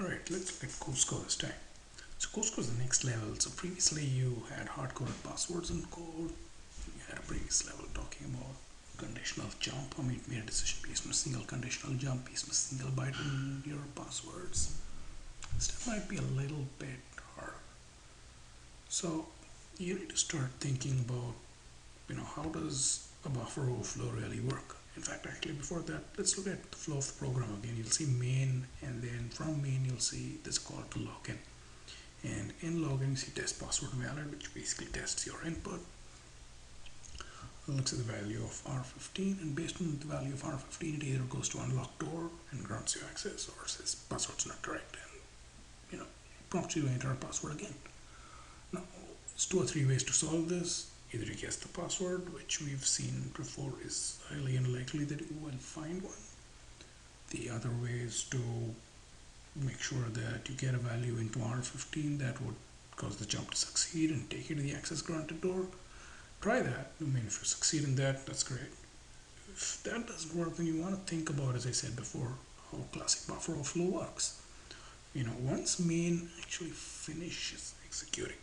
Alright, let's look at cusco this time. So cusco is the next level. So previously you had hard-coded passwords in code. You had a previous level talking about conditional jump. I mean, it made a decision based on a single conditional jump, based on a single byte in your passwords. This time might be a little bit hard. So you need to start thinking about, how does a buffer overflow really work? In fact, actually before that, let's look at the flow of the program again. You'll see main, and then from main you'll see this call to login. And in login you see test password valid, which basically tests your input. It looks at the value of R15, and based on the value of R15 it either goes to unlock door and grants you access, or says password's not correct and prompts you to enter a password again. Now there's 2 or 3 ways to solve this. Either you guess the password, which we've seen before is highly unlikely that you will find one. The other way is to make sure that you get a value into R15 that would cause the jump to succeed and take you to the access granted door. Try that. I mean, if you succeed in that, that's great. If that doesn't work, then you want to think about, as I said before, how classic buffer overflow works. Once main actually finishes executing,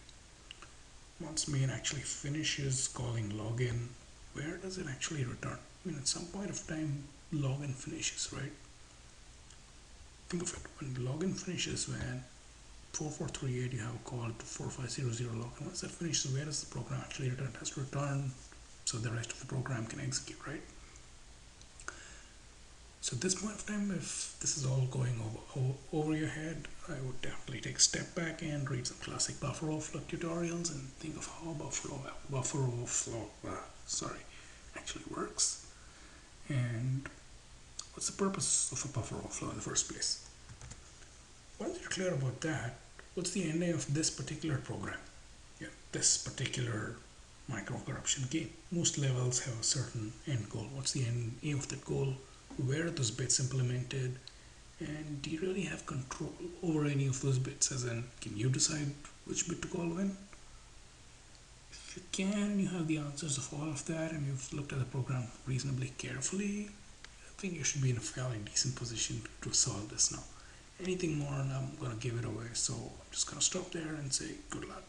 once main actually finishes calling login, where does it actually return? I mean, at some point of time, login finishes, right? Think of it, when login finishes, when 4438 you have a call to 4500 login. Once that finishes, where does the program actually return? It has to return so the rest of the program can execute, right? So at this point of time, if this is all going over your head, I would definitely take a step back and read some classic buffer overflow tutorials and think of how buffer overflow actually works, and what's the purpose of a buffer overflow in the first place. Once you're clear about that, what's the ending of this particular program? This particular microcorruption game. Most levels have a certain end goal. What's the aim of that goal? Where are those bits implemented? And do you really have control over any of those bits? As in, can you decide which bit to call when? If you can, you have the answers of all of that, and you've looked at the program reasonably carefully, I think you should be in a fairly decent position to solve this now. Anything more and I'm going to give it away, so I'm just going to stop there and say good luck.